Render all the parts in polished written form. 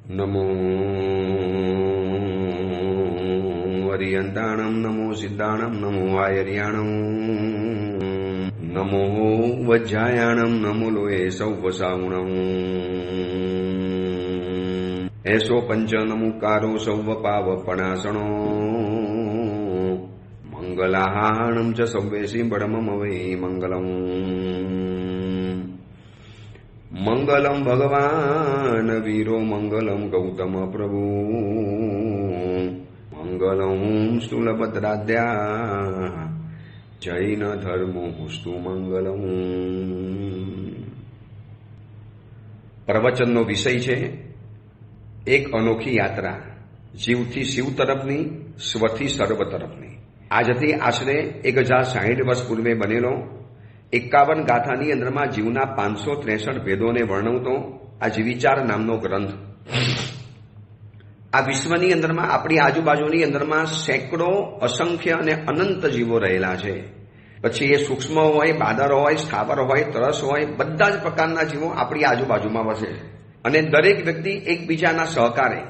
નમો હરિયંતાણમ, નમો સિદ્ધાણમ, નમો આયર્યાણમ, નમો વજ્જાયાણમ, નમો લોએ સૌવસાવણમ, એસો પંચ નમુકારો સૌવ પાવપણાસણો, મંગલાહાણમ ચ સૌવેસી બડમમ વૈ મંગલમ. મંગલમ ભગવાન વીરો, મંગલમ ગૌતમ પ્રભુ, મંગલમ સ્થૂલભદ્રાદ્યા, જૈન ધર્મોસ્તુ મંગલમ. પ્રવચનનો વિષય છે એક અનોખી યાત્રા, જીવથી શિવ તરફની, સ્વથી સર્વ તરફની. આજથી આશરે 1060 વર્ષ પૂર્વે બનેલો 51 ગાથાની અંદરમાં જીવના 563 ભેદોને વર્ણવતો આ જીવિચાર નામનો ગ્રંથ. આ વિશ્વની અંદરમાં, આપણી આજુબાજુની અંદરમાં સેંકડો, અસંખ્ય અને અનંત જીવો રહેલા છે. પછી એ સૂક્ષ્મ હોય, બાદર હોય, સ્થાવર હોય, તરસ હોય, બધા જ પ્રકારના જીવો આપણી આજુબાજુમાં વસે છે. અને દરેક વ્યક્તિ એકબીજાના સહકારે,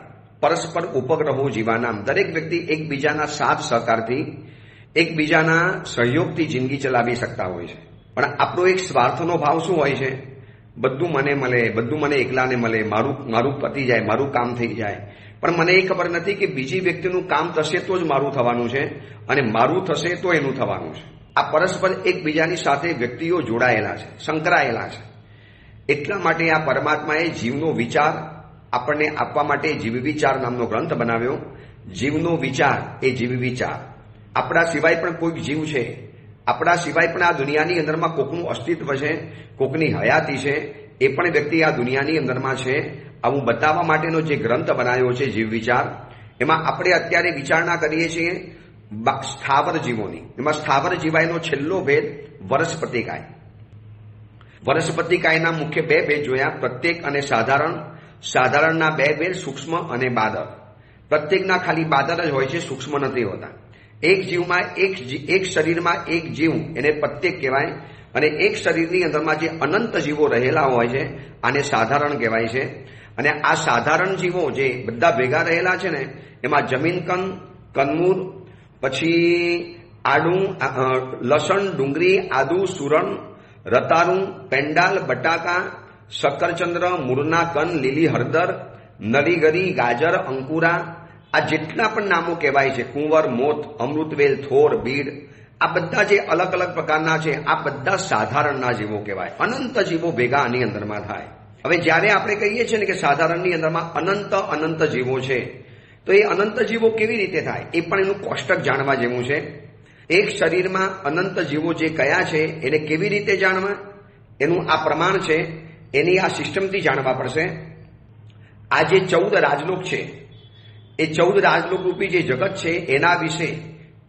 પરસ્પર ઉપગ્રહો જીવાનામ, દરેક વ્યક્તિ એકબીજાના સાથ સહકારથી, એકબીજાના સહયોગથી જિંદગી ચલાવી શકતા હોય છે. પણ આપણો એક સ્વાર્થનો ભાવ શું હોય છે? બધું મને મળે, બધું મને એકલાને મળે, મારું પતી જાય, મારું કામ થઈ જાય. પણ મને એ ખબર નથી કે બીજી વ્યક્તિનું કામ થશે તો જ મારું થવાનું છે, અને મારું થશે તો એનું થવાનું છે. આ પરસ્પર એકબીજાની સાથે વ્યક્તિઓ જોડાયેલા છે, સંકળાયેલા છે. એટલા માટે આ પરમાત્માએ જીવનો વિચાર આપણને આપવા માટે જીવ વિચાર નામનો ગ્રંથ બનાવ્યો. જીવનો વિચાર એ જીવ વિચાર. આપણા સિવાય પણ કોઈક જીવ છે, આપણા સિવાય પણ આ દુનિયાની અંદરમાં કોકનું અસ્તિત્વ છે, કોકની હયાતી છે, એ પણ વ્યક્તિ આ દુનિયાની અંદરમાં છે. આવું બતાવવા માટેનો જે ગ્રંથ બનાવ્યો છે જીવ વિચાર, એમાં આપણે અત્યારે વિચારણા કરીએ છીએ સ્થાવર જીવોની. એમાં સ્થાવર જીવાયનો છેલ્લો ભેદ વનસ્પતિકાય. વનસ્પતિકાયના મુખ્ય 2 ભેદ જોયા, પ્રત્યેક અને સાધારણ. સાધારણના 2 ભેદ, સૂક્ષ્મ અને બાદર. પ્રત્યેકના ખાલી બાદર જ હોય છે, સૂક્ષ્મ નથી હોતા. એક જીવમાં એક શરીરમાં એક જીવ, એને પ્રત્યેક કહેવાય. અને એક શરીરની અંદરમાં જે અનંત જીવો રહેલા હોય છે, આને સાધારણ કહેવાય છે. અને આ સાધારણ જીવો જે બધા ભેગા રહેલા છે ને, એમાં જમીન કંદમૂળ, પછી આડું, લસણ, ડુંગળી, આદુ, સુરણ, રતારું, પેંડાલ, બટાકા, શક્કરચંદ્ર, મૂળના કન, લીલી હળદર, નરીગરી, ગાજર, અંકુરા, આ જેટલા પણ નામો કહેવાય છે, કુંવર, મોત, અમૃતવેલ, થોર, બીડ, આ બધા જે અલગ અલગ પ્રકારના છે, આ બધા સાધારણના જીવો કહેવાય. અનંત જીવો ભેગા આની અંદરમાં થાય. હવે જ્યારે આપણે કહીએ છીએ ને કે સાધારણની અંદરમાં અનંત જીવો છે, તો એ અનંત જીવો કેવી રીતે થાય, એ પણ એનું કોષ્ટક જાણવા જેવું છે. એક શરીરમાં અનંત જીવો જે કયા છે એને કેવી રીતે જાણવા, એનું આ પ્રમાણ છે, એની આ સિસ્ટમથી જાણવા પડશે. આ જે 14 રાજલોક છે, એ 14 રાજલોક રૂપી જે જગત છે, એના વિશે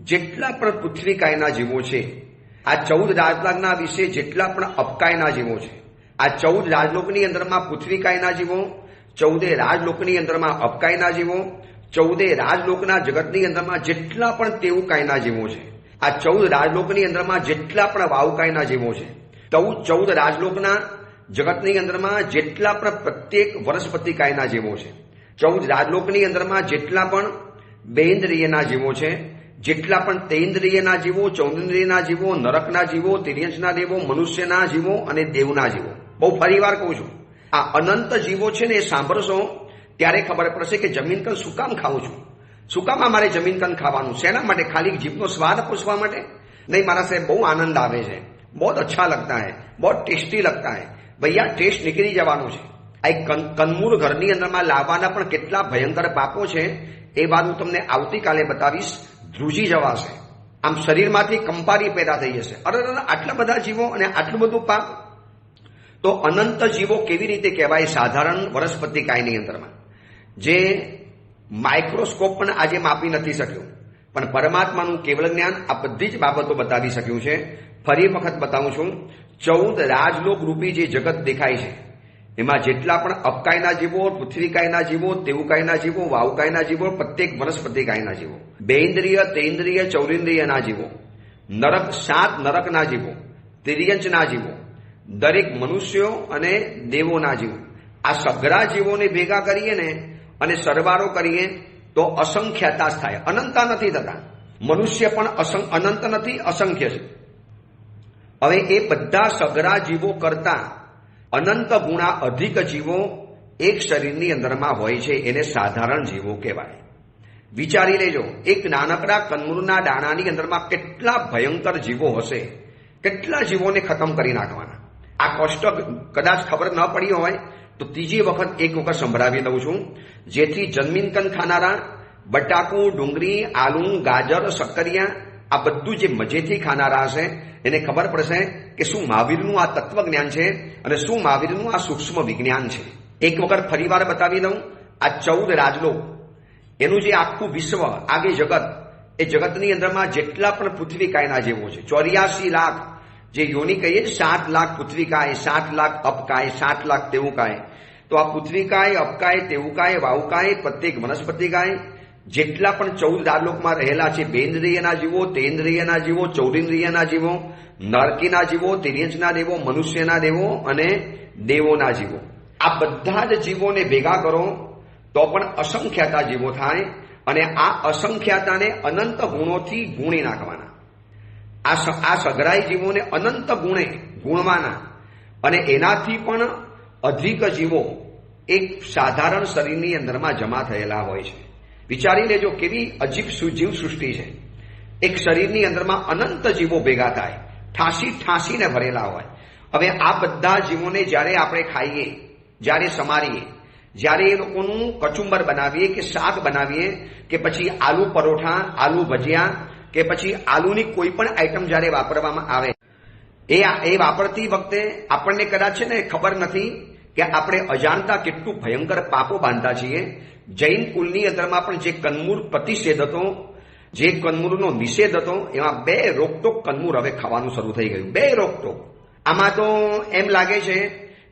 જેટલા પણ પૃથ્વીકાયના જીવો છે, આ 14 રાજલોકના વિશે જેટલા પણ અપકાયના જીવો છે, આ 14 રાજલોકની અંદરમાં પૃથ્વીકાયના જીવો, 14 રાજલોકની અંદરમાં અપકાયના જીવો, 14 રાજલોકના જગતની અંદરમાં જેટલા પણ તેવુકાયના જીવો છે, આ 14 રાજલોકની અંદરમાં જેટલા પણ વાવુકાયના જીવો છે, 14 રાજલોકના જગતની અંદરમાં જેટલા પણ પ્રત્યેક વનસ્પતિકાયના જીવો છે, 14 રાજલોકની અંદરમાં જેટલા પણ બેન્દ્રિયના જીવો છે, જેટલા પણ તેન્દ્રિયના જીવો, ચૌન્દ્રિયના જીવો, નરકના જીવો, તિર્યંશના દેવો, મનુષ્યના જીવો અને દેવના જીવો. બહુ ફરીવાર કહું છું, આ અનંત જીવો છે ને, એ સાંભળશો ત્યારે ખબર પડશે કે જમીન કન શું કામ ખાઉં છું, શું કામ મારે જમીન કન ખાવાનું, શેના માટે? ખાલી જીભનો સ્વાદ પૂછવા માટે? નહીં, મારા સાહેબ બહુ આનંદ આવે છે, બહુ અચ્છા લગતા હૈ, બહુ ટેસ્ટી લગતા હૈ. ભૈયા ટેસ્ટ નીકળી જવાનું છે. આ એક કંદમૂળ ઘરની અંદરમાં લાવવાના પણ કેટલા ભયંકર પાપો છે, એ વાત હું તમને આવતીકાલે બતાવીશ. ધ્રુજી જવાશે, આમ શરીરમાંથી કંપારી પેદા થઈ જશે. અરે આટલા બધા જીવો અને આટલું બધું પાપ. તો અનંત જીવો કેવી રીતે કહેવાય? સાધારણ વનસ્પતિકાયની અંદરમાં જે માઇક્રોસ્કોપ પણ આજે માપી નથી શક્યું, પણ પરમાત્માનું કેવળ જ્ઞાન આ બધી જ બાબતો બતાવી શક્યું છે. ફરી વખત બતાવું છું, 14 રાજલોક રૂપી જે જગત દેખાય છે, એમાં જેટલા પણ અપકાયના જીવો, પૃથ્વીકાયના જીવો, તેવુકાયના જીવો, વાવુકાયના જીવો, પ્રત્યેક વનસ્પતિકાયના જીવો, બેન્દ્રિય, તેન્દ્રિય, ચૌરેન્દ્રિયના જીવો, નરક 7 નરકના જીવો, તિર્યંચના જીવો, દરેક મનુષ્યો અને દેવોના જીવો, આ સઘળા જીવોને ભેગા કરીએ ને અને સરવાળો કરીએ તો અસંખ્યતા થાય, અનંતા નથી થતા. મનુષ્ય પણ અનંત નથી, અસંખ્ય છે. હવે એ બધા સઘળા જીવો કરતા અનંત ગુણા અધિક જીવો એક શરીરની અંદરમાં હોય છે, એને સાધારણ જીવો કહેવાય. વિચારી લેજો, એક નાનકડા કંદમૂળના દાણાની અંદરમાં કેટલા ભયંકર જીવો હશે, કેટલા જીવોને ખતમ કરી નાખવાના. આ કષ્ટ કદાચ ખબર ન પડી હોય તો ત્રીજી વખત એક વખત સંભળાવી દઉં છું, જેથી જન્મીનકન ખાનારા બટાકુ, ડુંગળી, આલુ, ગાજર, શક્કરિયા આ બધું જે મજેથી ખાનારા હશે એને ખબર પડશે કે શું મહાવીરનું આ તત્વજ્ઞાન છે અને શું મહાવીરનું આ સૂક્ષ્મ વિજ્ઞાન છે. એક વખત ફરીવાર બતાવી દઉં, આ 14 રાજલોક, એનું જે આખું વિશ્વ, આગે જગત, એ જગતની અંદરમાં જેટલા પણ પૃથ્વીકાયના જેવો છે, 84 લાખ જે યોની કહીએ, 7 લાખ પૃથ્વીકાય, 7 લાખ અપકાય, 7 લાખ તેવુકાય. તો આ પૃથ્વીકાય, અપકાય, તેવુકાય, વાવુકાય, પ્રત્યેક વનસ્પતિકાય, જેટલા પણ 14 રાજલોકમાં રહેલા છે, બેન્દ્રિયના જીવો, તેન્દ્રિયના જીવો, ચૌરિન્દ્રિયના જીવો, નરકીના જીવો, તિર્યંચના દેવો, મનુષ્યના દેવો અને દેવોના જીવો, આ બધા જ જીવોને ભેગા કરો તો પણ અસંખ્યાતા જીવો થાય. અને આ અસંખ્યાતાને અનંત ગુણોથી ગુણી નાખવાના. આ સઘળાઈ જીવોને અનંત ગુણે ગુણવાના અને એનાથી પણ અધિક જીવો એક સાધારણ શરીરની અંદરમાં જમા થયેલા હોય છે. વિચારી લેજો કેવી અજીબ જીવ સૃષ્ટિ છે. એક શરીરની અંદરમાં અનંત જીવો ભેગા થાય, ઠાંસીને ભરેલા હોય. હવે આ બધા જીવોને જ્યારે આપણે ખાઈએ, જ્યારે સમારીએ, જ્યારે એ લોકોનું કચુંબર બનાવીએ કે શાક બનાવીએ કે પછી આલુ પરોઠા, આલુ ભજીયા કે પછી આલુની કોઈ પણ આઈટમ જ્યારે વાપરવામાં આવે, એ વાપરતી વખતે આપણને કદાચ છે ને ખબર નથી કે આપણે અજાણતા કેટલું ભયંકર પાપો બાંધતા છીએ. જૈન કુલની અંદરમાં પણ જે કંદમૂળ પ્રતિષેધ હતો, જે કંદમૂળનો નિષેધ હતો, એમાં 2 રોકટોક કંદમૂળ હવે ખાવાનું શરૂ થઈ ગયું. 2 રોકટોક. આમાં તો એમ લાગે છે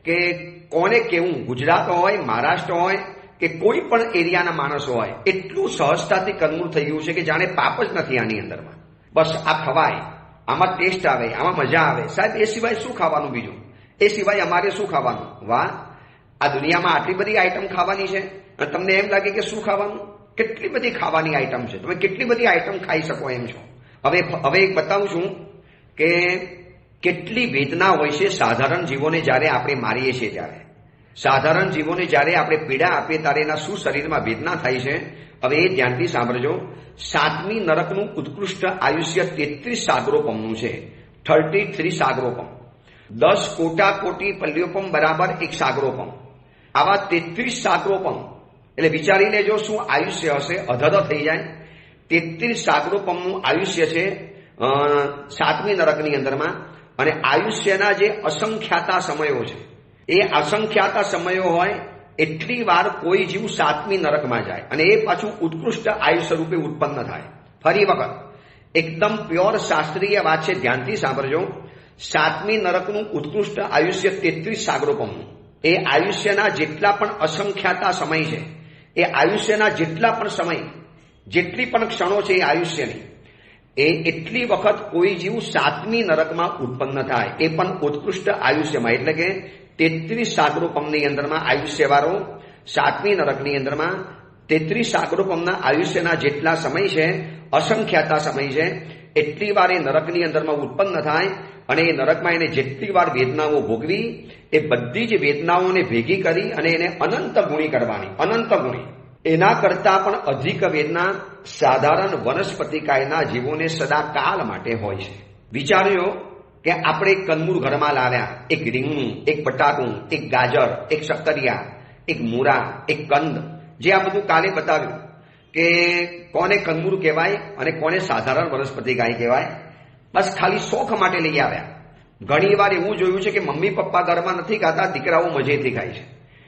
કે કોને કેવું, ગુજરાત હોય, મહારાષ્ટ્ર હોય કે કોઈ પણ એરિયાના માણસો હોય, એટલું સહજતાથી કંદમૂળ થઈ ગયું છે કે જાણે પાપ જ નથી આની અંદરમાં. બસ આ ખવાય, આમાં ટેસ્ટ આવે, આમાં મજા આવે. સાહેબ એ સિવાય શું ખાવાનું બીજું? એ સિવાય અમારે શું ખાવાનું? વાહ, આ દુનિયામાં આટલી બધી આઈટમ ખાવાની છે અને તમને એમ લાગે કે શું ખાવાનું? કેટલી બધી ખાવાની આઈટમ છે, તમે કેટલી બધી આઈટમ ખાઈ શકો એમ છો. હવે એક બતાવું છું કે કેટલી વેદના હોય છે સાધારણ જીવોને જ્યારે આપણે મારીએ છીએ ત્યારે. સાધારણ જીવોને જ્યારે આપણે પીડા આપીએ ત્યારે એના શું શરીરમાં વેદના થાય છે. હવે એ ધ્યાનથી સાંભળજો. 7મી નરકનું ઉત્કૃષ્ટ આયુષ્ય 33 સાગરોપમનું છે, 33 સાગરોપમ. 10 કોટી પલ્યોપમ બરાબર 1 સાગરોપમ. આવા 33 સાગરોપમ, એટલે વિચારી લેજો શું આયુષ્ય હશે, અધધ થઈ જાય. 33 સાગરોપમનું આયુષ્ય છે 7મી નરકની અંદરમાં. અને આયુષ્યના જે અસંખ્યાતા સમયો છે, એ અસંખ્યાતા સમયો હોય એટલી વાર કોઈ જીવ 7મી નરકમાં જાય અને એ પાછું ઉત્કૃષ્ટ આયુષ્ય રૂપે ઉત્પન્ન થાય. ફરી વખત એકદમ પ્યોર શાસ્ત્રીય વાત છે, ધ્યાનથી સાંભળજો. 7મી નરકનું ઉત્કૃષ્ટ આયુષ્ય 33 સાગરોપમનું. એ આયુષ્યના જેટલા પણ અસંખ્યાતા સમય છે, એ આયુષ્યના જેટલા પણ સમય, જેટલી પણ ક્ષણો છે એ આયુષ્યની, એ એટલી વખત કોઈ જીવ 7મી નરકમાં ઉત્પન્ન થાય, એ પણ ઉત્કૃષ્ટ આયુષ્યમાં. એટલે કે 33 સાગરોપમની અંદરમાં આયુષ્યવાળો 7મી નરકની અંદરમાં 33 સાગરોપમના આયુષ્યના જેટલા સમય છે, અસંખ્યાતા સમય છે, એટલી વાર એ નરકની અંદરમાં ઉત્પન્ન થાય. અને એ નરકમાં એને જેટલી વાર વેદનાઓ ભોગવી, એ બધી જ વેદનાઓને ભેગી કરી અને એને અનંત ગુણી કરવાની, અનંત ગુણી. એના કરતા પણ અધિક વેદના સાધારણ વનસ્પતિકાયના જીવોને સદાકાળ માટે હોય છે. વિચાર્યો કે આપણે એક કંદમૂળ ઘરમાં લાવ્યા, એક રીંગણું, એક બટાકું, એક ગાજર, એક શક્કરિયા, એક મૂળા, એક કંદ, જે આ બધું કાલે બતાવ્યું કે કોને કંદમૂળ કહેવાય અને કોને સાધારણ વનસ્પતિકાય કહેવાય. બસ ખાલી શોખ માટે લઈ આવ્યા. ઘણી વાર એવું જોયું છે કે મમ્મી પપ્પા ઘરમાં નથી ખાતા, દીકરાઓ મજેથી ખાય છે.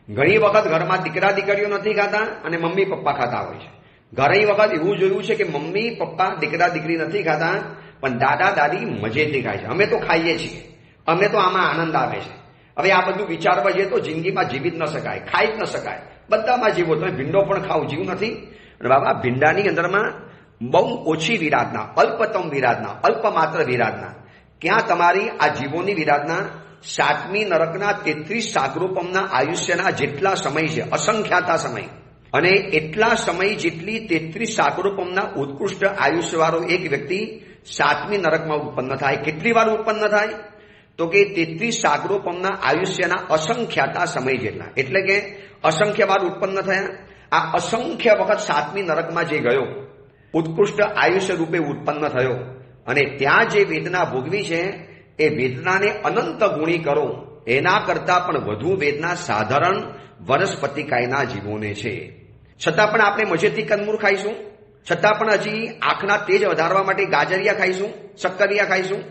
ઘણી વખત ઘરમાં દીકરા દીકરીઓ નથી ખાતા અને મમ્મી પપ્પા ખાતા હોય છે. ઘણી વખત એવું જોયું છે કે મમ્મી પપ્પા દીકરા દીકરી નથી ખાતા પણ દાદા દાદી મજેથી ખાય છે. અમે તો ખાઈએ છીએ, અમને તો આમાં આનંદ આવે છે. હવે આ બધું વિચારવા જઈએ તો જિંદગીમાં જીવી જ ન શકાય, ખાઈ જ ન શકાય. બધામાં જીવો, તમે ભીંડો પણ ખાવ, જીવ નથી. અને બાબા ભીંડાની અંદરમાં બહુ ઓછી વિરાધના, અલ્પતમ વિરાધના, અલ્પમાત્ર વિરાધના. ક્યાં તમારી આ જીવોની વિરાધના 7મી નરકના 33 સાગરોપમના આયુષ્યના જેટલા સમય છે, અસંખ્યાતા સમય, અને એટલા સમય જેટલી 33 શાકરૂપમના ઉત્કૃષ્ટ આયુષ્યવાળો એક વ્યક્તિ 7મી નરકમાં ઉત્પન્ન થાય. કેટલી વાર ઉત્પન્ન થાય? તો કે 33 શાકરૂપમના આયુષ્યના અસંખ્યાતા સમય જેટલા, એટલે કે અસંખ્ય વાર ઉત્પન્ન થયા. આ અસંખ્ય વખત 7મી નરકમાં જે ગયો, ઉત્કૃષ્ટ આયુષ્ય રૂપે ઉત્પન્ન થયો, અને ત્યાં જે વેદના ભોગવી છે એ વેદનાને અનંત ગુણી કરો, એના કરતા પણ વધુ વેદના સાધારણ વનસ્પતિકાયના જીવોને છે. છતાં પણ આપણે મજેથી કંદમૂળ ખાઈશું, છતાં પણ હજી આંખના તેજ વધારવા માટે ગાજરિયા ખાઈશું, શક્કરિયા ખાઈશું.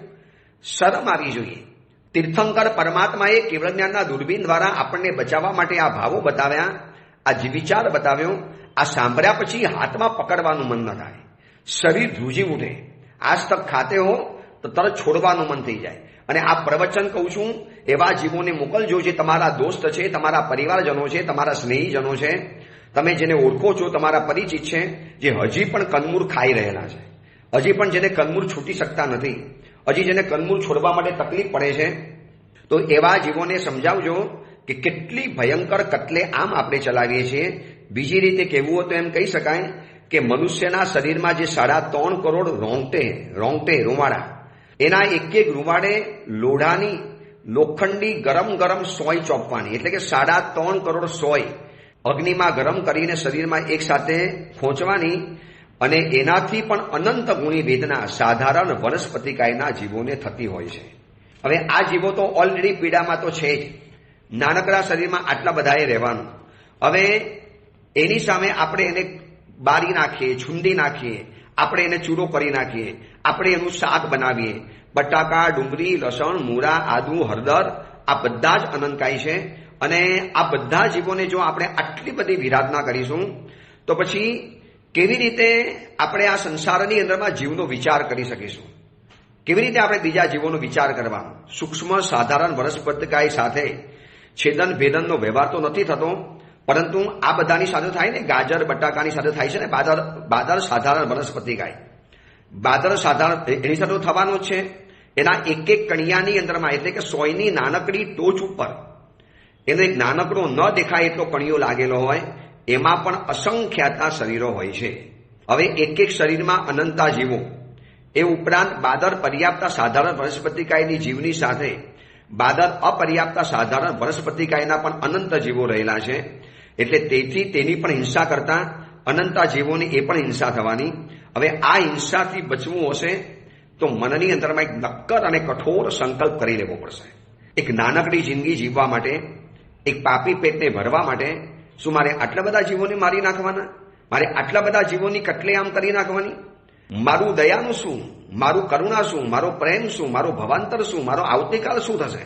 શરમ આવી જોઈએ. તીર્થંકર પરમાત્માએ કેવળ જ્ઞાનના દૂરબીન દ્વારા આપણને બચાવવા માટે આ ભાવો બતાવ્યા, આ વિચાર બતાવ્યો. આ સાંભળ્યા પછી હાથમાં પકડવાનું મન ન થાય, શરીર ધ્રુજી ઉઠે. આજ તક ખાતે હો તો તરત છોડવાનું મન થઈ જાય. અને આ પ્રવચન કહું છું એવા જીવોને મોકલજો જે તમારા દોસ્ત છે, તમારા પરિવારજનો છે, તમારા સ્નેહીજનો છે, તમે જેને ઓળખો છો, તમારા પરિચિત છે, જે હજી પણ કંદમૂળ ખાઈ રહેલા છે, હજી પણ જેને કંદમૂળ છૂટી શકતા નથી, હજી જેને કંદમૂળ છોડવા માટે તકલીફ પડે છે. તો એવા જીવોને સમજાવજો કે કેટલી ભયંકર કતલે આમ આપણે ચલાવીએ છીએ. બીજી રીતે કહેવું હોય તો એમ કહી શકાય કે મનુષ્યના શરીરમાં જે 3.5 કરોડ રોંગટે રૂવાડા, એના એક રૂવાડે લોઢાની લોખંડી ગરમ સોય ચોપવાની, એટલે કે 3.5 કરોડ સોય અગ્નિમાં ગરમ કરીને શરીરમાં એક સાથે ખોંચવાની, અને એનાથી પણ અનંત ગુણી વેદના સાધારણ વનસ્પતિકાયના જીવોને થતી હોય છે. હવે આ જીવો તો ઓલરેડી પીડામાં તો છે જ. નાનકડા શરીરમાં આટલા બધાએ રહેવાનું. હવે એની સામે આપણે એને બારી નાખીએ, છુંદી નાખીએ, આપણે એને ચૂરો કરી નાખીએ, આપણે એનું શાક બનાવીએ, બટાકા, ડુંગળી, લસણ, મૂળા, આદુ, હળદર, આ બધા જ અનંતકાય છે. અને આ બધા જીવોને જો આપણે આટલી બધી વિરાધના કરીશું તો પછી કેવી રીતે આપણે આ સંસારની અંદરમાં જીવનો વિચાર કરી શકીશું? કેવી રીતે આપણે બીજા જીવોનો વિચાર કરવાનો? સૂક્ષ્મ સાધારણ વનસ્પતિકાય સાથે છેદન ભેદનનો વ્યવહાર તો નથી થતો, પરંતુ આ બધાની સાથે થાય ને, ગાજર બટાકાની સાથે થાય છે ને બાદર સાધારણ વનસ્પતિકાય. બાદર સાધારણ એની સાથે થવાનું જ છે. એના એક કણિયાની અંદરમાં, એટલે કે સોયની નાનકડી ટોચ ઉપર એનો એક નાનકડો ન દેખાય એટલો કણિયો લાગેલો હોય, એમાં પણ અસંખ્યાતા શરીરો હોય છે. હવે એક શરીરમાં અનંતા જીવો, એ ઉપરાંત બાદર પર્યાપ્ત સાધારણ વનસ્પતિકાયની જીવની સાથે બાદર અપર્યાપ્ત સાધારણ વનસ્પતિકાયના પણ અનંત જીવો રહેલા છે. એટલે તેથી તેની પણ હિંસા કરતા અનંતા જીવોની એ પણ હિંસા થવાની. હવે આ હિંસાથી બચવું હશે તો મનની અંદરમાં એક નક્કર અને કઠોર સંકલ્પ કરી લેવો પડશે. એક નાનકડી જિંદગી જીવવા માટે, એક પાપી પેટને ભરવા માટે શું મારે આટલા બધા જીવોને મારી નાખવાના? મારે આટલા બધા જીવોની કટલેઆમ કરી નાખવાની? મારું દયાનું શું? મારું કરુણા શું? મારો પ્રેમ શું? મારો ભવાંતર શું? મારો આવતીકાલ શું થશે?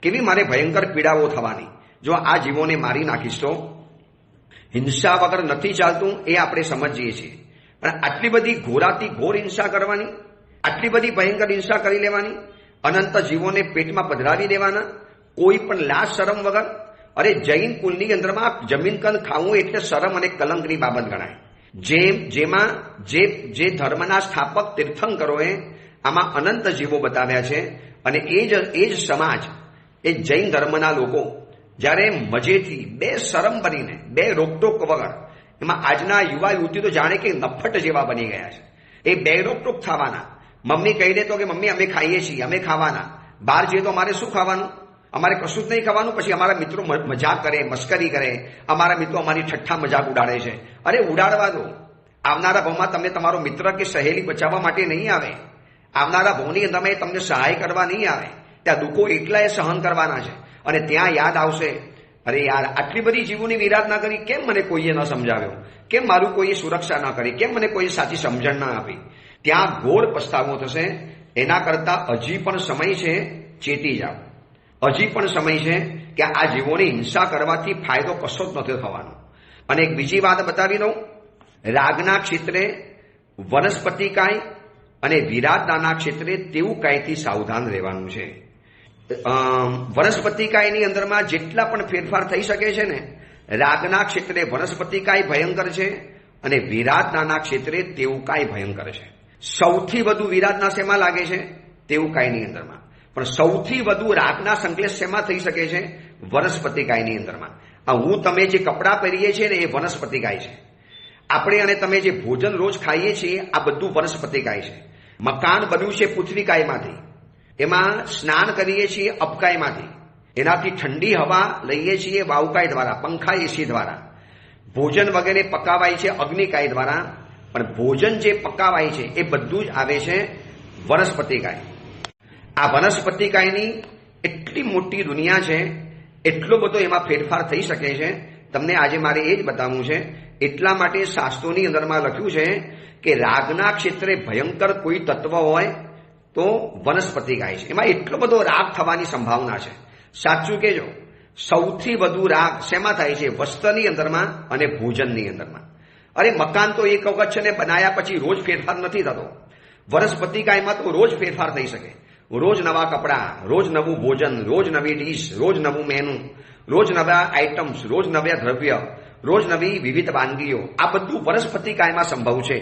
કેવી મારે ભયંકર પીડાઓ થવાની જો આ જીવોને મારી નાખીશ તો? હિંસા વગર નથી ચાલતું એ આપણે સમજીએ છીએ, પણ આટલી બધી ઘોરાથી ઘોર હિંસા કરવાની, આટલી બધી ભયંકર હિંસા કરી લેવાની, અનંત જીવોને પેટમાં પધરાવી દેવાના, કોઈ પણ લાજ શરમ વગર. અરે જૈન કુલની અંદરમાં જમીન કંદ ખાવું એટલે શરમ અને કલંકની બાબત ગણાય. જેમાં જે ધર્મના સ્થાપક તીર્થંકરોએ આમાં અનંત જીવો બતાવ્યા છે. અને એ જ સમાજ, એ જૈન ધર્મના લોકો જ્યારે મજેથી બે શરમ બનીને, બે રોકટોક વગર, એમાં આજના યુવા યુવતી તો જાણે કે નફટ જેવા બની ગયા છે. એ બે રોકટોક થવાના. મમ્મી કહી દે તો કે મમ્મી અમે ખાઈએ છીએ, અમે ખાવાના. બહાર જઈએ તો અમારે શું ખાવાનું? અમારે કશું જ નહીં ખાવાનું. પછી અમારા મિત્રો મજાક કરે, મસ્કરી કરે, અમારા મિત્રો અમારી ઠઠ્ઠા મજાક ઉડાડે છે. અરે ઉડાડવા દો. આવનારા ભાવમાં તમને તમારો મિત્ર કે સહેલી બચાવવા માટે નહીં આવે. આવનારા ભાવની અંદરમાં તમને સહાય કરવા નહીં આવે. ત્યાં દુઃખો એટલા એ સહન કરવાના છે. અને ત્યાં યાદ આવશે, અરે યાર આટલી બધી જીવોની વિરાધના કરી, કેમ મને કોઈએ ન સમજાવ્યો? કેમ મારું કોઈએ સુરક્ષા ન કરી? કેમ મને કોઈએ સાચી સમજણ ના આપી? ત્યાં ઘોર પસ્તાવો થશે. એના કરતા હજી પણ સમય છે, ચેતી જાઓ. હજી પણ સમય છે કે આ જીવોની હિંસા કરવાથી ફાયદો કશો જ નથી થવાનો. અને એક બીજી વાત બતાવી દઉં. રાગના ક્ષેત્રે વનસ્પતિકાય અને વિરાધનાના ક્ષેત્રે તેવું કાયથી સાવધાન રહેવાનું છે. વનસ્પતિકાયની અંદરમાં જેટલા પણ ફેરફાર થઈ શકે છે ને, રાગના ક્ષેત્રે વનસ્પતિકાય ભયંકર છે અને વિરાધનાના ક્ષેત્રે તેવું કાય ભયંકર છે. સૌથી વધુ વિરાધના શેમાં લાગે છે? તેવું કાયની અંદરમાં. પણ સૌથી વધુ રાગના સંકલેશ શેમાં થઈ શકે છે? વનસ્પતિકાયની અંદરમાં. આ હું તમે જે કપડાં પહેરીએ છીએ ને એ વનસ્પતિ કાય છે. આપણે અને તમે જે ભોજન રોજ ખાઈએ છીએ આ બધું વનસ્પતિ કાય છે. મકાન બન્યું છે પૃથ્વી કાયમાંથી, એમાં સ્નાન કરીએ છીએ અપકાયમાંથી, એનાથી ઠંડી હવા લઈએ છીએ વાવકાય દ્વારા, પંખા એસી દ્વારા. ભોજન વગેરે પકાવાય છે અગ્નિકાય દ્વારા, પણ ભોજન જે પકાવાય છે એ બધું જ આવે છે વનસ્પતિકાય. આ વનસ્પતિકાયની એટલી મોટી દુનિયા છે, એટલો બધો એમાં ફેરફાર થઈ શકે છે. તમને આજે મારે એ જ બતાવવું છે. એટલા માટે શાસ્ત્રોની અંદરમાં લખ્યું છે કે રાગના ક્ષેત્રે ભયંકર કોઈ તત્વ હોય તો વનસ્પતિકાય છે. એમાં એટલો બધો રાગ થવાની સંભાવના છે. સાચું કહેજો, સૌથી વધુ રાગ શેમાં થાય છે? વસ્ત્રની અંદરમાં અને ભોજનની અંદરમાં. અરે મકાન તો એક વખત છે ને બનાયા પછી રોજ ફેરફાર નથી થતો. વનસ્પતિકાયમાં તો રોજ ફેરફાર થઈ શકે. રોજ નવા કપડાં, રોજ નવું ભોજન, રોજ નવી ડીશ, રોજ નવું મેનુ, રોજ નવા આઇટમ્સ, રોજ નવા દ્રવ્ય, રોજ નવી વિવિધ વાનગીઓ. આ બધું વનસ્પતિકાયમાં સંભવ છે.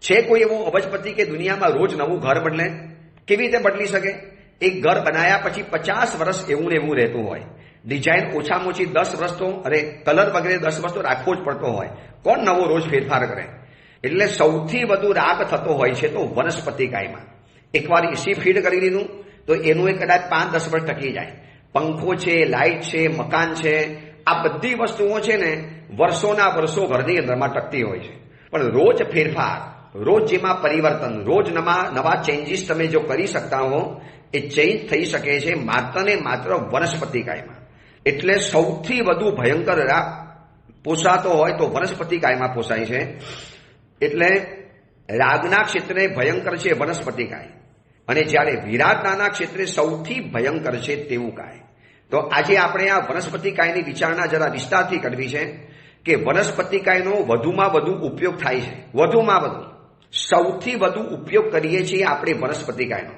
છે કોઈ એવો અબજપતિ કે દુનિયામાં રોજ નવું ઘર બદલે? કેવી રીતે બદલી શકે? એક ઘર બનાયા પછી 50 વર્ષ એવું ને એવું રહેતું હોય. ડિઝાઇન ઓછામાં ઓછી 10 વર્ષ તો, અરે કલર વગેરે 10 વર્ષ તો રાખવો જ પડતો હોય. કોણ નવો રોજ ફેરફાર કરે? એટલે સૌથી વધુ રાગ થતો હોય છે તો વનસ્પતિકાયમાં. એકવાર એસી ફીટ કરી દીધું તો એનું કદાચ 5-10 વર્ષ ટકી જાય. પંખો છે, લાઇટ છે, મકાન છે, આ બધી વસ્તુઓ છે ને વર્ષોના વર્ષો ઘરની અંદરમાં ટકતી હોય છે. પણ રોજ ફેરફાર, રોજ જેમાં પરિવર્તન, રોજ નવા ચેન્જીસ તમે જો કરી શકતા હો એ ચેન્જ થઈ શકે છે માત્ર ને માત્ર વનસ્પતિકાયમાં. એટલે સૌથી વધુ ભયંકર રાગ પોસાતો હોય તો વનસ્પતિકાયમાં પોસાય છે. એટલે રાગના ક્ષેત્રે ભયંકર છે વનસ્પતિકાય, અને જ્યારે વિરાટતાના ક્ષેત્રે સૌથી ભયંકર છે તેવું કાય. તો આજે આપણે આ વનસ્પતિકાયની વિચારણા જરા વિસ્તારથી કરવી છે કે વનસ્પતિકાયનો વધુમાં વધુ ઉપયોગ થાય છે. વધુમાં વધુ સૌથી વધુ ઉપયોગ કરીએ છીએ આપણે વનસ્પતિકાયનો.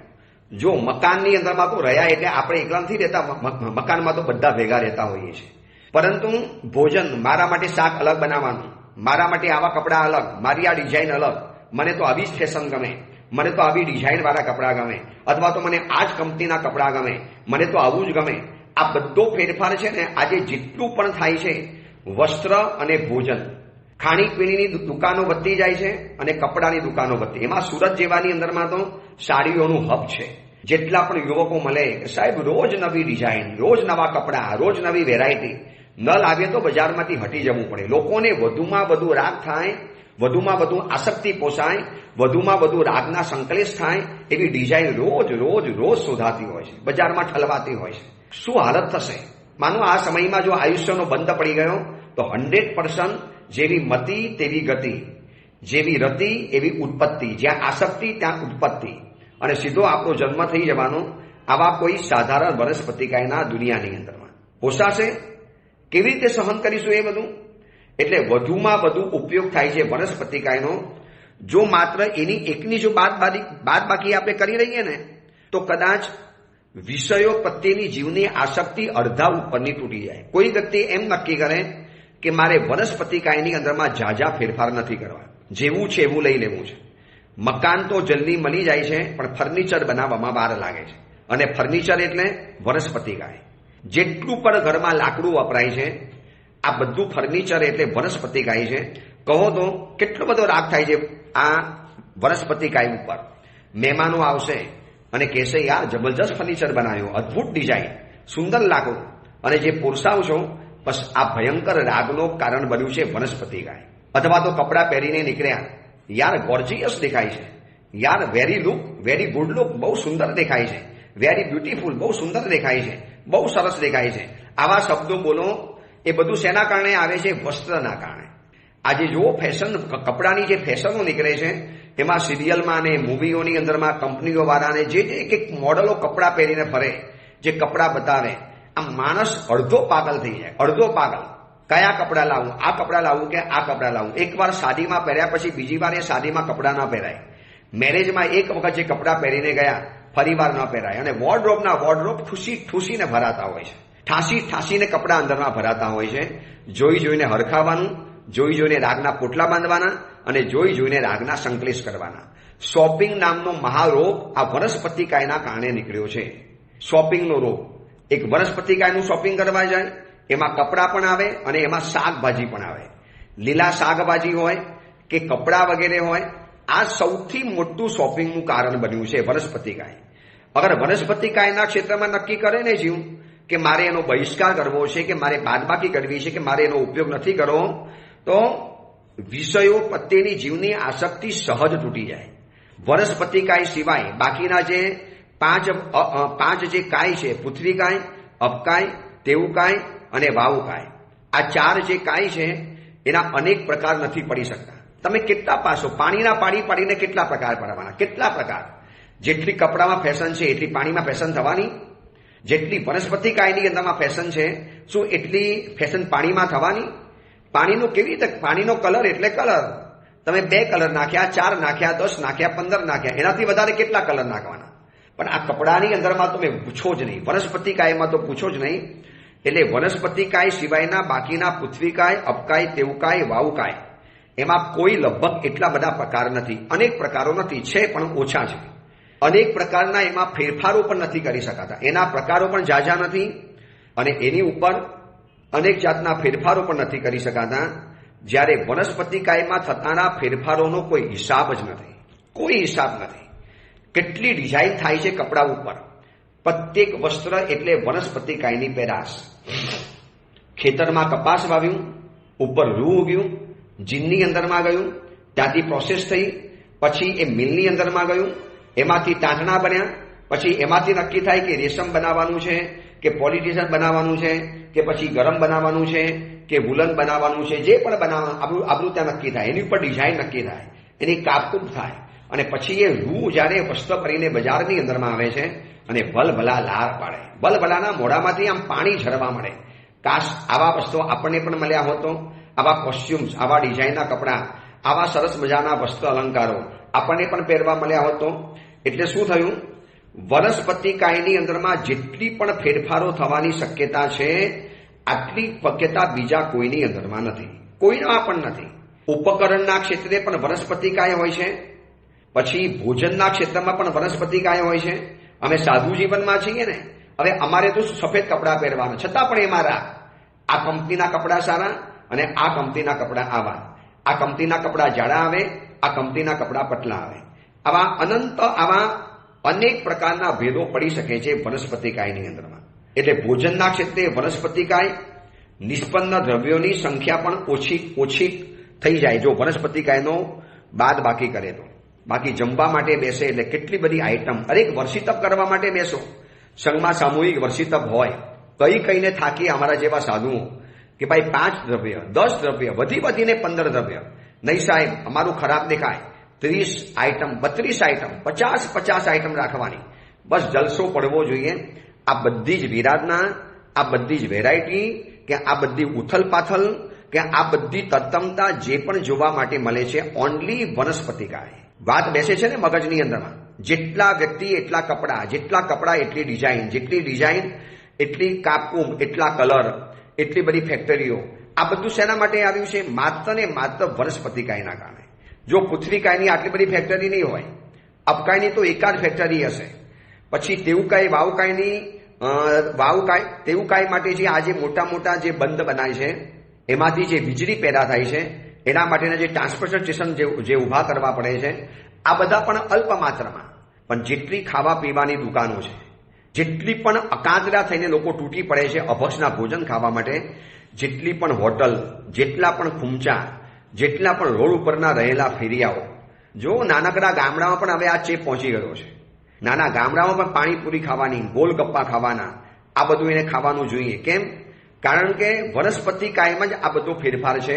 જો મકાનની અંદરમાં તો રહ્યા એટલે આપણે એકલા નથી રહેતા, મકાનમાં તો બધા ભેગા રહેતા હોઈએ છીએ. પરંતુ ભોજન, મારા માટે શાક અલગ બનાવવાનું, મારા માટે આવા કપડાં અલગ, મારી આ ડિઝાઇન અલગ, મને તો આવી જ ફેશન ગમે, મને તો આવી ડિઝાઇન વાળા કપડાં ગમે, અથવા તો મને આ જ કંપનીના કપડાં ગમે, મને તો આવું જ ગમે. આ બધો ફેરફાર છે ને આજે જેટલું પણ થાય છે વસ્ત્ર અને ભોજન, ખાણીપીણીની દુકાનો વધતી જાય છે અને કપડાની દુકાનો વધતી. એમાં સુરત જેવાની અંદરમાં તો સાડીઓનું હબ છે. જેટલા પણ યુવકો મળે સાહેબ રોજ નવી ડિઝાઇન, રોજ નવા કપડાં, રોજ નવી વેરાયટી, ન લાવીએ તો બજારમાંથી હટી જવું પડે. લોકોને વધુમાં વધુ રાગ થાય, વધુમાં વધુ આસક્તિ પોસાય, વધુમાં વધુ રાગના સંકલેશ થાય એવી ડિઝાઇન રોજ રોજ રોજ શોધાતી હોય છે, બજારમાં ઠલવાતી હોય છે. શું હાલત થશે? માનો આ સમયમાં જો આયુષ્યનો બંધ પડી ગયો તો 100% જેવી મતિ તેવી ગતિ, જેવી રતિ એવી ઉત્પત્તિ, જ્યાં આસક્તિ ત્યાં ઉત્પત્તિ, અને સીધો આપણો જન્મ થઈ જવાનો આવા કોઈ સાધારણ વનસ્પતિકાયના દુનિયાની અંદરમાં. પોસાશે? કેવી રીતે સહન કરીશું એ બધું? એટલે વધુમાં વધુ ઉપયોગ થાય છે વનસ્પતિકાયનો. જો માત્ર એની એકની જો બાદબાકી આપણે કરી રહીએ ને તો કદાચ વિષયો પ્રત્યેની જીવની આસક્તિ અડધા ઉપરની તૂટી જાય. કોઈ વ્યક્તિ એમ નક્કી કરે કે મારે વનસ્પતિકાયની અંદરમાં ઝાઝા ફેરફાર નથી કરવા, જેવું છે એવું લઈ લેવું છે. મકાન તો જલ્દી મળી જાય છે પણ ફર્નિચર બનાવવામાં વાર લાગે છે. અને ફર્નિચર એટલે વનસ્પતિકાય. જેટલું પણ ઘરમાં લાકડું વપરાય છે આ બધું ફર્નિચર એટલે વનસ્પતિકાય છે. કહો તો કેટલો બધો રાગ થાય છે આ વનસ્પતિકાય ઉપર. મહેમાનો આવશે અને કહેશે યાર જબરજસ્ત ફર્નિચર બનાવ્યું, અદ્ભુત ડિઝાઇન, સુંદર લાકડું, અને જે પુરસાવશો બસ આ ભયંકર રાગનો કારણ બન્યું છે વનસ્પતિકાય. અથવા તો કપડાં પહેરીને નીકળ્યા, યાર ગોર્જિયસ દેખાય છે, યાર વેરી ગુડ લુક, બહુ સુંદર દેખાય છે, વેરી બ્યુટીફુલ, બહુ સુંદર દેખાય છે, બહુ સરસ દેખાય છે. આવા શબ્દો બોલો એ બધું શેના કારણે આવે છે? વસ્ત્રના કારણે. આજે જો ફેશન, કપડાની જે ફેશનો નીકળે છે એમાં સિરિયલમાં અને મૂવીઓની અંદરમાં કંપનીઓ વાળાને જે એક એક મોડલો કપડાં પહેરીને ફરે, જે કપડાં બતાવે, આ માણસ અડધો પાગલ થઈ જાય, અડધો પાગલ. કયા કપડાં લાવું, આ કપડાં લાવું કે આ કપડાં લાવું? એકવાર શાદીમાં પહેર્યા પછી બીજી વાર એ શાદીમાં કપડાં ના પહેરાય. મેરેજમાં એક વખત જે કપડાં પહેરીને ગયા ફરી વાર ન પહેરાય. અને વોર્ડરોબ ઠૂસીને ભરાતા હોય છે, ઠાસીને કપડાં અંદરમાં ભરાતા હોય છે. જોઈ જોઈને હરખાવાનું, જોઈ જોઈને રાગના પોટલા બાંધવાના અને જોઈ જોઈને રાગના સંકલેશ કરવાના. શોપિંગ નામનો મહારોગ આ વનસ્પતિકાયના કારણે નીકળ્યો છે. શોપિંગનો રોગ. એક વનસ્પતિકાયનું શોપિંગ કરવા જાય, એમાં કપડાં પણ આવે અને એમાં શાકભાજી પણ આવે. લીલા શાકભાજી હોય કે કપડાં વગેરે હોય, આ સૌથી મોટું શોપિંગનું કારણ બન્યું છે વનસ્પતિ ગાય. અગર વનસ્પતિ ગાયના ક્ષેત્રમાં નક્કી કરે ને જીવ કે મારે એનો બહિષ્કાર કરવો છે, કે મારે બાદબાકી કરવી છે, કે મારે એનો ઉપયોગ નથી કરવો, તો વિષયો પ્રત્યેની જીવની આસક્તિ સહજ તૂટી જાય. વનસ્પતિ ગાય સિવાય બાકીના જે પાંચ જે કાય છે, પૃથ્વી કાય, અપકાય, તેવુકાય અને વાવુકાય, આ ચાર જે કાય છે એના અનેક પ્રકાર નથી પડી શકતા. તમે કેટલા પાસો પાણીના પાડીને કેટલા પ્રકાર પડવાના, કેટલા પ્રકાર. જેટલી કપડામાં ફેશન છે એટલી પાણીમાં ફેશન થવાની, જેટલી વનસ્પતિ કાયની અંદરમાં ફેશન છે શું એટલી ફેશન પાણીમાં થવાની? પાણીનું કેવી રીતે? પાણીનો કલર એટલે કલર. તમે 2 કલર નાખ્યા, 4 નાખ્યા, 10 નાખ્યા, 15 નાખ્યા, એનાથી વધારે કેટલા કલર નાખવાના? પણ આ કપડાની અંદરમાં તમે પૂછો જ નહીં, વનસ્પતિ કાયમાં તો પૂછો જ નહીં. એટલે વનસ્પતિ કાય સિવાયના બાકીના પૃથ્વીકાય, અપકાય, તેવુકાય, વાવુકાય, એમાં કોઈ લગભગ એટલા બધા પ્રકાર નથી. અનેક પ્રકારો નથી, છે પણ ઓછા છે. અનેક પ્રકારના એમાં ફેરફારો પણ નથી કરી શકાતા, એના પ્રકારો પણ ઝાઝા નથી અને એની ઉપર અનેક જાતના ફેરફારો પણ નથી કરી શકાતા. જ્યારે વનસ્પતિ કાયમાં થતાના ફેરફારોનો કોઈ હિસાબ જ નથી, કોઈ હિસાબ નથી. કેટલી ડિઝાઇન થાય છે કપડા ઉપર. પ્રત્યેક વસ્ત્ર એટલે વનસ્પતિ કાયની પેદાશ. ખેતરમાં કપાસ વાવ્યું, ઉપર રૂ ઉગ્યું, જીનની અંદરમાં ગયું, ત્યાંથી પ્રોસેસ થઈ, પછી એ મિલની અંદરમાં ગયું, એમાંથી તાંતણા બન્યા, પછી એમાંથી નક્કી થાય કે રેશમ બનાવવાનું છે, કે પોલિટિશિયન બનાવવાનું છે, કે પછી ગરમ બનાવવાનું છે, કે વુલન બનાવવાનું છે. જે પણ બનાવવાનું આપણું ત્યાં નક્કી થાય, એની ઉપર ડિઝાઇન નક્કી થાય, એની કાપકૂપ થાય, અને પછી એ રૂ જ્યારે વસ્ત્ર કરીને બજારની અંદરમાં આવે છે અને ભલભલા લાર પાડે, ભલભલાના મોઢામાંથી આમ પાણી ઝરવા મળે. કાશ આવા વસ્ત્રો આપણને પણ મળ્યા હોતો, આવા કોસ્ચ્યુમ્સ, આવા ડિઝાઇનના કપડાં, આવા સરસ મજાના વસ્ત્ર અલંકારો આપણને પણ પહેરવા મળ્યા હોતો. એટલે શું થયું? વનસ્પતિ કાયની અંદરમાં જેટલી પણ ફેરફારો થવાની શક્યતા છે આટલી શક્યતા બીજા કોઈની અંદરમાં નથી, કોઈના પણ નથી. ઉપકરણના ક્ષેત્રે પણ વનસ્પતિ કાય હોય છે, પછી ભોજનના ક્ષેત્રમાં પણ વનસ્પતિ કાય હોય છે. અમે સાદું જીવનમાં છીએ ને, હવે અમારે તો સફેદ કપડાં પહેરવાના, છતાં પણ એ મારા આ કંપનીના કપડાં સારા અને આ કંપનીના કપડાં આવા, આ કંપનીના કપડાં જાડા આવે, આ કંપનીના કપડાં પતલા આવે. આવા આવા અનેક પ્રકારના ભેદો પડી શકે છે વનસ્પતિ કાયની અંદરમાં. એટલે ભોજનના ક્ષેત્રે વનસ્પતિ કાય, નિષ્પન્ન દ્રવ્યોની સંખ્યા પણ ઓછી થઈ જાય જો વનસ્પતિ કાયનો બાદ બાકી કરે તો. બાકી જમવા માટે બેસે એટલે કેટલી બધી આઈટમ. અરે વર્ષિતપ કરવા માટે બેસો, સંઘમાં સામૂહિક વર્ષિતપ હોય, કહીને થાકી અમારા જેવા સાધુઓ કે ભાઈ 5 દ્રવ્ય, 10 દ્રવ્ય, વધીને 15 દ્રવ્ય. નહીં સાહેબ, અમારું ખરાબ દેખાય, 30 આઈટમ, 32 આઈટમ, 50 આઈટમ રાખવાની. બસ જલસો પડવો જોઈએ. આ બધી જ વિરાધના, આ બધી જ વેરાયટી, કે આ બધી ઉથલ પાથલ, કે આ બધી તત્તમતા જે પણ જોવા માટે મળે છે ઓનલી વનસ્પતિ કાય. વાત બેસે છે ને મગજની અંદરમાં. જેટલા વ્યક્તિ એટલા કપડાં, જેટલા કપડાં એટલી ડિઝાઇન, જેટલી ડિઝાઇન એટલી કાપકૂમ, એટલા કલર, એટલી બધી ફેક્ટરીઓ. આ બધું શેના માટે આવ્યું છે? માત્ર ને માત્ર વનસ્પતિ કાયના કારણે. જો પૃથ્વી કાયની આટલી બધી ફેક્ટરી નહીં હોય, અપકાયની તો એકાદ ફેક્ટરી હશે. પછી તેવુકાય, તેવુકાય માટે જે આજે મોટા જે બંધ બનાય છે, એમાંથી જે વીજળી પેદા થાય છે, એના માટેના જે ટ્રાન્સપોર્ટેશન સ્ટેશન જે ઊભા કરવા પડે છે, આ બધા પણ અલ્પ માત્રામાં. પણ જેટલી ખાવા પીવાની દુકાનો છે, જેટલી પણ અકાતરા થઈને લોકો તૂટી પડે છે અભક્ષના ભોજન ખાવા માટે, જેટલી પણ હોટલ, જેટલા પણ ખૂમચા, જેટલા પણ રોડ ઉપરના રહેલા ફેરિયાઓ, જો નાનકડા ગામડામાં પણ હવે આ ચેપ પહોંચી ગયો છે. નાના ગામડામાં પણ પાણીપુરી ખાવાની, ગોલગપ્પા ખાવાના, આ બધું એને ખાવાનું જોઈએ. કેમ? કારણ કે વનસ્પતિ કાયમાં જ આ બધો ફેરફાર છે,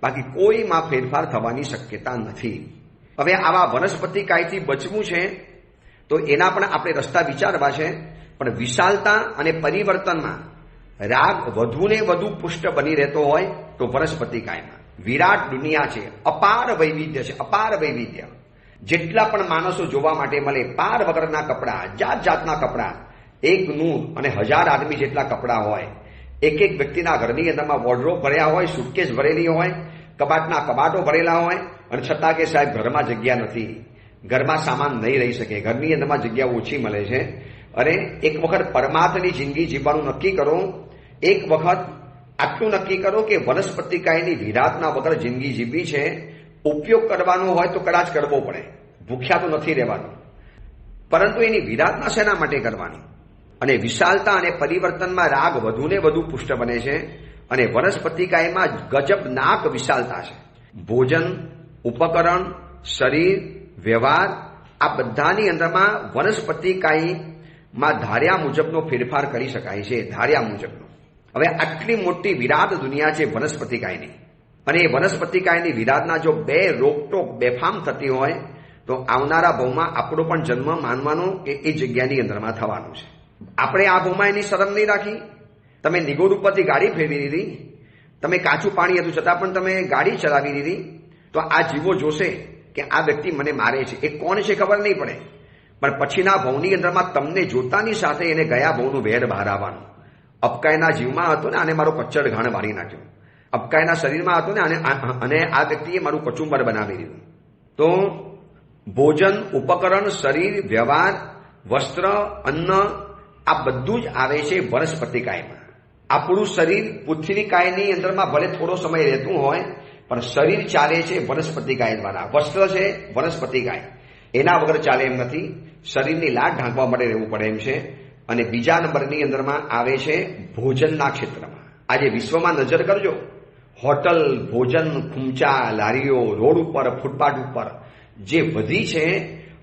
બાકી કોઈમાં ફેરફાર થવાની શક્યતા નથી. હવે આવા વનસ્પતિ કાયથી બચવું છે તો એના પણ આપણે રસ્તા વિચારવા છે. પણ વિશાલતા અને પરિવર્તનમાં રાગ વધુને વધુ પુષ્ટ બની રહેતો હોય તો વનસ્પતિ કાયમાં. વિરાટ દુનિયા છે, અપાર વૈવિધ્ય છે, અપાર વૈવિધ્ય. જેટલા પણ માણસો જોવા માટે મળે, પાર વગરના કપડાં, જાતના કપડાં, 1 નૂર અને 1000 આદમી જેટલા કપડાં હોય. એક વ્યક્તિના ઘરની અંદરમાં વોર્ડરોબ ભર્યા હોય, સુટકેસ ભરેલી હોય, કબાટના કબાટો ભરેલા હોય, અને છતાં કે સાહેબ ઘરમાં જગ્યા નથી, ઘરમાં સામાન નહીં રહી શકે, ઘરની અંદરમાં જગ્યા ઓછી મળે છે. અને એક વખત પરમાત્માની જિંદગી જીવવાનું નક્કી કરો, એક વખત આટલું નક્કી કરો કે વનસ્પતિકાયની વિરાટના વગર જિંદગી જીવવી છે, ઉપયોગ કરવાનો હોય તો કદાચ કરવો પડે, ભૂખ્યા તો નથી રહેવાનું, પરંતુ એની વિરાટના શેના માટે કરવાની? અને વિશાલતા અને પરિવર્તનમાં રાગ વધુને વધુ પુષ્ટ બને છે અને વનસ્પતિકાયમાં ગજબનાક વિશાલતા છે. ભોજન, ઉપકરણ, શરીર, વ્યવહાર આ બધાની અંદરમાં વનસ્પતિકાયમાં ધાર્યા મુજબનો ફેરફાર કરી શકાય છે, ધાર્યા મુજબનો. હવે આટલી મોટી વિરાટ દુનિયા છે વનસ્પતિકાયની, અને એ વનસ્પતિકાયની વિરાટના જો બે રોકટોક બેફામ થતી હોય તો આવનારા ભાવમાં આપણો પણ જન્મ માનવાનો કે એ જગ્યાની અંદરમાં થવાનું છે. આપણે આ ભાવમાં એની શરમ નહીં રાખી. તમે નિગોદ ઉપરથી ગાડી ફેરવી દીધી, તમે કાચું પાણી હતું છતાં પણ તમે ગાડી ચલાવી દીધી, તો આ જીવો જોશે કે આ વ્યક્તિ મને મારે છે, એ કોણ છે ખબર નહીં પડે, પણ પછીના ભાવની અંદરમાં તમને જોતાની સાથે એને ગયા ભાવનું વેર બહાર આવવાનું. અપકાયના જીવમાં હતો ને આને મારો કચ્ચર ઘાણ મારી નાખ્યો, અપકાયના શરીરમાં હતો ને અને આ વ્યક્તિએ મારું કચુંબર બનાવી દીધું. તો ભોજન, ઉપકરણ, શરીર, વ્યવહાર, વસ્ત્ર, અન્ન આ બધું જ આવે છે વનસ્પતિકાયમાં. આપણું શરીર પૃથ્વીકાયની અંદરમાં ભલે થોડો સમય રહેતું હોય, પણ શરીર ચાલે છે વનસ્પતિકાય દ્વારા. વસ્ત્ર છે વનસ્પતિકાય, એના વગર ચાલે એમ નથી. શરીરની લાટ ઢાંકવા માટે રહેવું પડે એમ છે. અને બીજા નંબરની અંદરમાં આવે છે ભોજનના ક્ષેત્રમાં. આજે વિશ્વમાં નજર કરજો, હોટલ, ભોજન, ખૂંચા, લારીઓ, રોડ ઉપર, ફૂટપાથ ઉપર જે વધી છે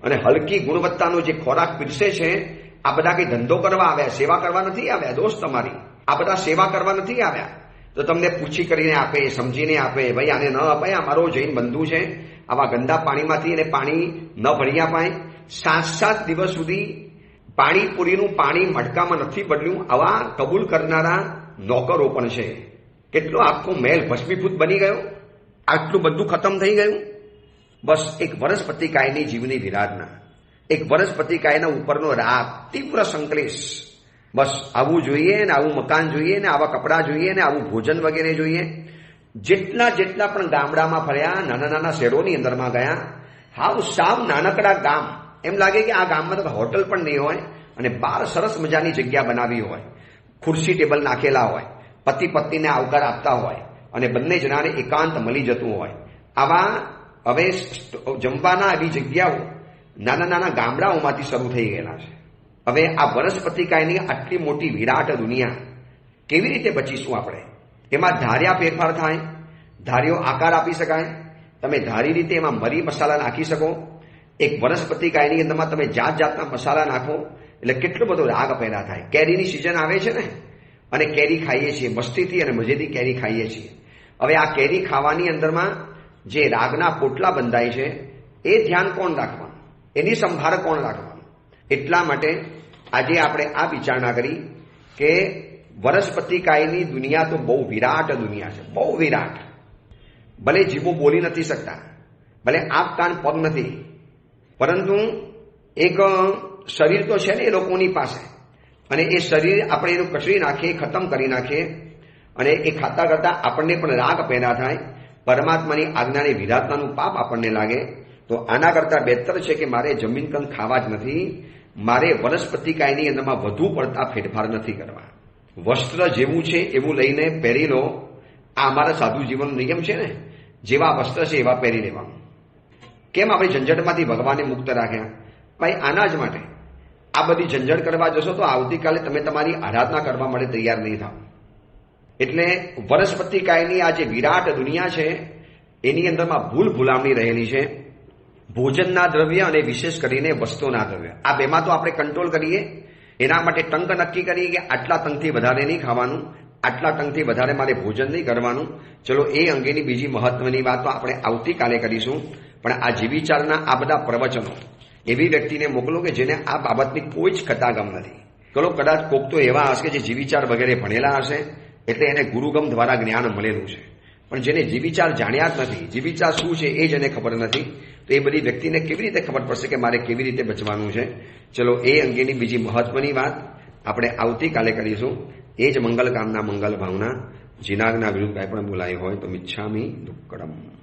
અને હલકી ગુણવત્તાનો જે ખોરાક પીરસે છે, આ બધા કઈ ધંધો કરવા આવ્યા, સેવા કરવા નથી આવ્યા દોસ્ત તમારી. આ બધા સેવા કરવા નથી આવ્યા. તો તમને પૂછી કરીને આપે, સમજીને આપે, ભાઈ આને ન અપાય, આ મારો જૈન બંધુ છે, આવા ગંદા પાણીમાંથી એને પાણી ન ભરી અપાય. 7 દિવસ સુધી પાણીપુરીનું પાણી મટકામાં નથી બદલ્યું, આવા કબૂલ કરનારા નોકરો પણ છે. કેટલો આખો મહેલ ભસ્મીભૂત બની ગયો, આટલું બધું ખતમ થઈ ગયું. બસ એક વનસ્પતિકાયની જીવની વિરાટના, એક વનસ્પતિકાયના ઉપરનો રાગ, તીવ્ર સંકલેશ. બસ આવું જોઈએ ને આવું મકાન જોઈએ ને આવા કપડાં જોઈએ ને આવું ભોજન વગેરે જોઈએ. જેટલા પણ ગામડામાં ફર્યા, નાના નાના શહેરોની અંદરમાં ગયા, સાવ નાનકડા ગામ, એમ લાગે કે આ ગામમાં તો હોટલ પણ નહીં હોય અને બહાર સરસ મજાની જગ્યા બનાવી હોય, ખુરશી ટેબલ નાખેલા હોય, પતિ પત્નીને આવકાર આપતા હોય અને બંને જણાને એકાંત મળી જતું હોય. આવા હવે જમવાના આવી જગ્યાઓ નાના નાના ગામડાઓમાંથી શરૂ થઈ ગયેલા છે. હવે આ વનસ્પતિકાયની આટલી મોટી વિરાટ દુનિયા કેવી રીતે બચીશું આપણે? એમાં ધાર્યા ફેરફાર થાય, ધાર્યો આકાર આપી શકાય, તમે ધારી રીતે એમાં મરી મસાલા નાખી શકો. એક વનસ્પતિકાયની અંદરમાં તમે જાત જાતના મસાલા નાખો એટલે કેટલો બધો રાગ પેદા થાય. કેરીની સિઝન આવે છે ને, અને કેરી ખાઈએ છીએ, મસ્તીથી અને મજેથી કેરી ખાઈએ છીએ. હવે આ કેરી ખાવાની અંદરમાં જે રાગના પોટલા બંધાય છે, એ ધ્યાન કોણ રાખવાનું, એની સંભાળ કોણ રાખવાનું? એટલા માટે આજે આપણે આ વિચારણા કરી કે વનસ્પતિકાયની દુનિયા તો બહુ વિરાટ દુનિયા છે, બહુ વિરાટ. ભલે જીવો બોલી નથી શકતા, ભલે આંખ કાન પગ નથી, પરંતુ એક શરીર તો છે ને એ લોકોની પાસે, અને એ શરીર આપણે એનું કચરી નાખીએ, ખતમ કરી નાખીએ, અને એ ખાતા કરતા આપણને પણ રાગ પેદા થાય, પરમાત્માની આજ્ઞાની વિરાટતાનું પાપ આપણને લાગે. તો આના કરતાં બહેતર છે કે મારે જમીન કંદ ખાવા જ નથી, મારે વનસ્પતિકાયની અંદરમાં વધુ પડતા ફેરફાર નથી કરવા. વસ્ત્ર જેવું છે એવું લઈને પહેરી લો, આ અમારા સાધુ જીવનનો નિયમ છે ને, જેવા વસ્ત્ર છે એવા પહેરી લેવાનું. કેમ આપણે ઝંઝટમાંથી ભગવાને મુક્ત રાખ્યા? ભાઈ આના જ માટે. આ બધી ઝંઝટ કરવા જશો તો આવતીકાલે તમે તમારી આરાધના કરવા માટે તૈયાર નહીં થાવ. એટલે વનસ્પતિકાયની આ જે વિરાટ દુનિયા છે એની અંદરમાં ભૂલામણી રહેલી છે. ભોજનના દ્રવ્ય અને વિશેષ કરીને વસ્તુના દ્રવ્ય, આ બેમાં તો આપણે કંટ્રોલ કરીએ. એના માટે ટંક નક્કી કરીએ કે આટલા ટંકથી વધારે નહીં ખાવાનું, આટલા ટંકથી વધારે મારે ભોજન નહીં કરવાનું. ચલો એ અંગેની બીજી મહત્વની વાત તો આપણે આવતીકાલે કરીશું. પણ આ જીવિચારના આ બધા પ્રવચનો એવી વ્યક્તિને મોકલો કે જેને આ બાબતની કોઈ જ કતાગમ નથી. ચલો કદાચ કોક તો એવા હશે કે જે જીવિચાર વગેરે ભણેલા હશે, એટલે એને ગુરુગમ દ્વારા જ્ઞાન મળેલું છે. પણ જેને જીવિચાર જાણ્યા જ નથી, જીવિચાર શું છે એ જ એને ખબર નથી, તો એ બધી વ્યક્તિને કેવી રીતે ખબર પડશે કે મારે કેવી રીતે બચવાનું છે? ચલો એ અંગેની બીજી મહત્વની વાત આપણે આવતીકાલે કરીશું. એ જ મંગલ કામના, મંગલ ભાવના. જીનાગના વિરુદ્ધ કાંઈ પણ બોલાય હોય તો મિચ્છામી દુક્કડમ.